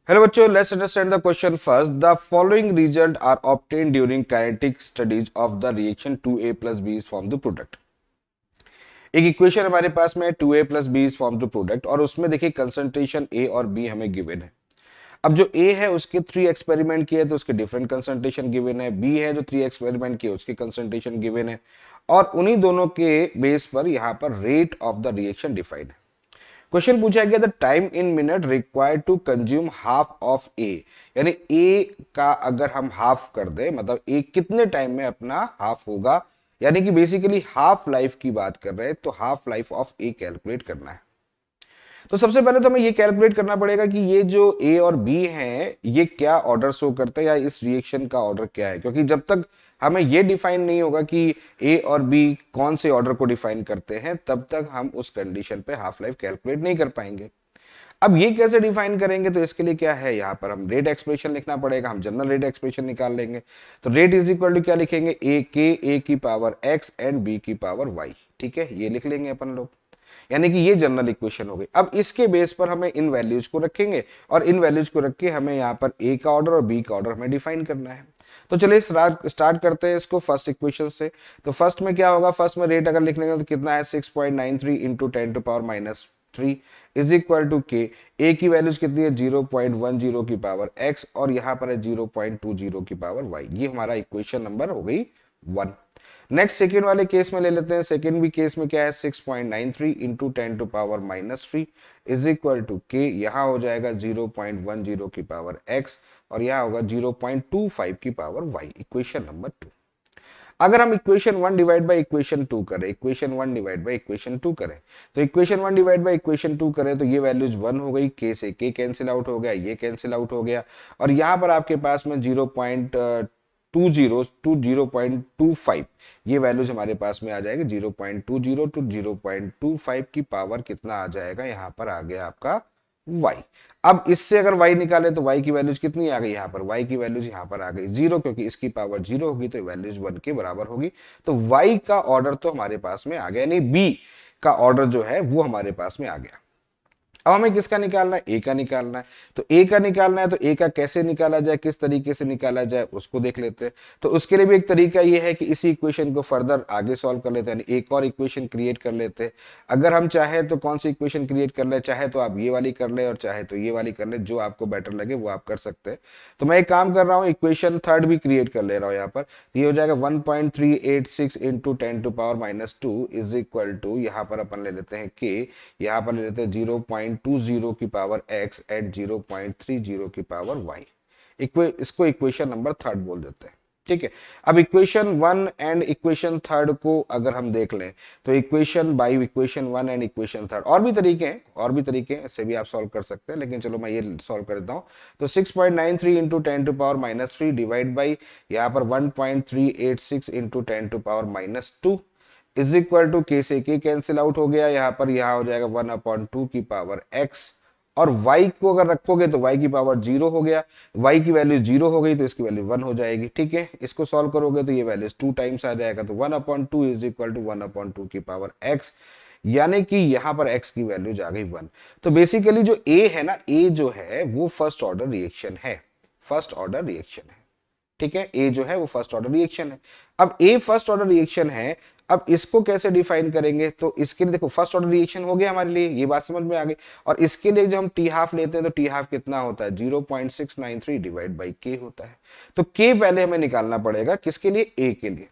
Hello बच्चों, let's understand the question first. The following results are obtained during kinetic studies of the reaction 2A plus B is form the product. एक equation हमारे पास में 2A plus B is form the product और उसमें देखिए concentration A और B हमें given है। अब जो A है उसके 3 एक्सपेरिमेंट किए तो उसके डिफरेंट कंसंट्रेशन गिवन है, B है जो 3 एक्सपेरिमेंट किए उसके कंसंट्रेशन गिवन है और उन्हीं दोनों के बेस पर यहाँ पर rate of the reaction defined है। क्वेश्चन पूछा गया the time in minute required to consume half of A, यानी ए का अगर हम हाफ कर दे मतलब ए कितने टाइम में अपना हाफ होगा, यानी कि बेसिकली हाफ लाइफ की बात कर रहे हैं तो half life of A calculate करना है। तो सबसे पहले तो हमें ये कैलकुलेट करना पड़ेगा कि ये जो ए और बी हैं ये क्या ऑर्डर शो करते हैं या इस रिएक्शन का ऑर्डर क्या है, क्योंकि जब तक हमें ये डिफाइन नहीं होगा कि ए और बी कौन से ऑर्डर को डिफाइन करते हैं तब तक हम उस कंडीशन पे हाफ लाइफ कैलकुलेट नहीं कर पाएंगे। अब ये कैसे डिफाइन करेंगे, तो इसके लिए क्या है, यहाँ पर हम रेट एक्सप्रेशन लिखना पड़ेगा। हम जनरल रेट एक्सप्रेशन निकाल लेंगे। तो रेट इज इक्वल टू क्या लिखेंगे, ए की पावर एक्स एंड बी की पावर वाई। ठीक है, ये लिख लेंगे अपन लोग, यानी कि ये जनरल इक्वेशन हो गई। अब इसके बेस पर हमें इन वैल्यूज को रखेंगे और इन वैल्यूज को रख के हमें यहाँ पर ए का ऑर्डर और बी का ऑर्डर हमें डिफाइन करना है। तो चलिए स्टार्ट करते हैं इसको फर्स्ट इक्वेशन से। तो फर्स्ट में क्या होगा, फर्स्ट में रेट अगर लिख लेंगे तो कितना है 6.93 इंटू 10⁻³ इज इक्वल टू के। ए की वैल्यूज कितनी है 0.10 की पावर एक्स और यहाँ पर है 0.20 की पावर वाई। ये हमारा इक्वेशन नंबर हो गई 1। नेक्स्ट सेकेंड वाले केस में ले लेते हैं। सेकेंड भी केस में क्या है 6.93 इंटू 10⁻³ इज इक्वल टू के, यहाँ हो जाएगा 0.10 की पावर एक्स और यहाँ होगा 0.25 की पावर वाई। Equation number 2। अगर हम इक्वेशन 1 डिवाइड बाय इक्वेशन 2 करें, इक्वेशन 1 डिवाइड बाय इक्वेशन 2 करें, तो इक्वेशन 1 डिवाइड बाय इक्वेशन 2 करें तो ये वैल्यूज 1 हो गई, के से के कैंसिल आउट हो गया, ये कैंसिल आउट हो गया और यहाँ पर आपके पास में 0.20 टू 0.25 ये वैल्यूज हमारे पास में आ जाएगी। 0.20 टू 0.25 की पावर कितना आ जाएगा, यहाँ पर आ गया आपका y। अब इससे अगर y निकाले तो y की वैल्यूज कितनी आ गई, यहाँ पर y की वैल्यूज यहाँ पर आ गई 0, क्योंकि इसकी पावर 0 होगी तो वैल्यूज 1 के बराबर होगी। तो y का ऑर्डर तो हमारे पास में आ गया, यानी b का ऑर्डर जो है वो हमारे पास में आ गया। अब हमें किसका निकालना है, ए का निकालना है। तो ए का निकालना है तो ए का कैसे निकाला जाए, किस तरीके से निकाला जाए उसको देख लेते हैं। तो उसके लिए भी एक तरीका ये है कि इसी इक्वेशन को फर्दर आगे सॉल्व कर लेते हैं, एक और इक्वेशन क्रिएट कर लेते हैं। अगर हम चाहे तो कौन सी इक्वेशन क्रिएट कर ले, चाहे तो आप ये वाली कर ले और चाहे तो ये वाली कर ले, जो आपको बेटर लगे वो आप कर सकते हैं। तो मैं एक काम कर रहा हूँ, इक्वेशन थर्ड भी क्रिएट कर ले रहा हूँ। यहाँ पर ये हो जाएगा 1.386 इंटू 10⁻² इज इक्वल टू, यहाँ पर अपन ले लेते हैं के, यहाँ पर ले लेते हैं 0.20 की पावर x एट 0.30 की पावर y। इसको इक्वेशन नंबर थर्ड बोल देते हैं। ठीक है, अब इक्वेशन 1 एंड इक्वेशन थर्ड को अगर हम देख लें तो equation by equation 1 and equation third, और भी तरीके हैं, और भी तरीके हैं, इससे भी आप सॉल्व कर सकते हैं, लेकिन चलो मैं ये सॉल्व कर देता हूं। तो 6.93 इंटू 10⁻³ डिवाइड बाई यहाँ पर 1.386 इंटू 10⁻² इज इक्वल टू के से के कैंसिल आउट हो गया, यहाँ पर यहाँ हो जाएगा 1/2 की पावर x और y को अगर रखोगे तो y की पावर 0 हो गया, y की वैल्यू 0 हो गई तो इसकी वैल्यू 1 हो जाएगी। ठीक है, इसको सॉल्व करोगे तो ये वैल्यू 2 टाइम्स आ जाएगा, तो 1/2 इज इक्वल टू 1/2 की पावर x, यानी कि यहाँ पर x की वैल्यू आ गई 1। तो बेसिकली जो a है ना, a जो है वो फर्स्ट ऑर्डर रिएक्शन है, फर्स्ट ऑर्डर रिएक्शन है। ठीक है, ए जो है वो फर्स्ट ऑर्डर रिएक्शन है। अब ए फर्स्ट ऑर्डर रिएक्शन है, अब इसको कैसे डिफाइन करेंगे, तो इसके लिए देखो फर्स्ट ऑर्डर रिएक्शन हो गया हमारे लिए, ये बात समझ में आ गई। और इसके लिए जो हम टी हाफ लेते हैं तो टी हाफ कितना होता है 0.693 डिवाइड बाई के होता है। तो के पहले हमें निकालना पड़ेगा, किसके लिए, ए के लिए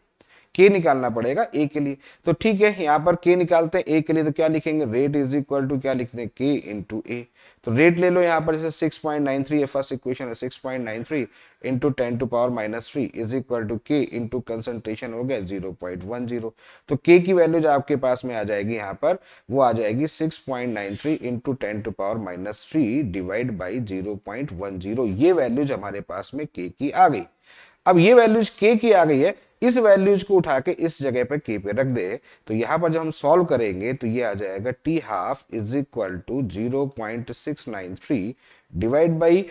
के निकालना पड़ेगा ए के लिए। तो ठीक है, यहाँ पर के निकालते हैं ए के लिए, तो क्या लिखेंगे, रेट इज इक्वल टू क्या लिखते हैं, के इंटू ए। तो रेट ले लो यहाँ पर, जैसे 6.93 है फर्स्ट इक्वेशन है, 6.93 इंटू 10⁻³ इज इक्वल टू के इंटू कंसंट्रेशन हो गया 0.10। तो के की वैल्यू जो आपके पास में आ जाएगी यहाँ पर वो आ जाएगी 6.93 इंटू 10⁻³ डिवाइड बाई 0.10। ये वैल्यूज हमारे पास में के की आ गई। अब ये वैल्यूज के की आ गई है, इस वैल्यूज को उठा के इस जगह पे के पे रख दे, तो यहां पर जब हम सॉल्व करेंगे तो ये आ जाएगा T half is equal to 0.693 divide by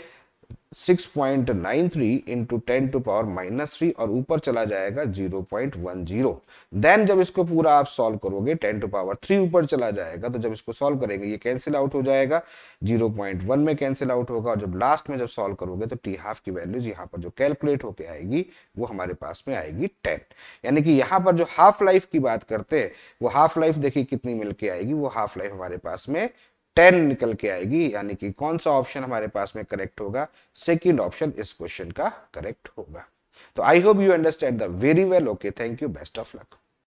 6.93 into 10⁻³ और ऊपर चला जाएगा 0.10। देन जब इसको पूरा आप सॉल्व करोगे 10⁻³ ऊपर चला जाएगा, तो जब इसको सॉल्व करेंगे ये कैंसिल आउट हो जाएगा, 0.1 में कैंसिल आउट होगा, और जब लास्ट में जब सॉल्व करोगे तो t½ की वैल्यूज यहाँ पर जो कैलकुलेट होके आएगी वो हमारे पास में आएगी 10। यानी कि यहाँ पर जो हाफ लाइफ की बात करते हैं वो हाफ लाइफ देखिए कितनी मिलके आएगी, वो हाफ लाइफ हमारे पास में 10 निकल के आएगी। यानी कि कौन सा ऑप्शन हमारे पास में करेक्ट होगा, सेकंड ऑप्शन इस क्वेश्चन का करेक्ट होगा। तो I hope you understand the very well. Okay, thank you, best of luck.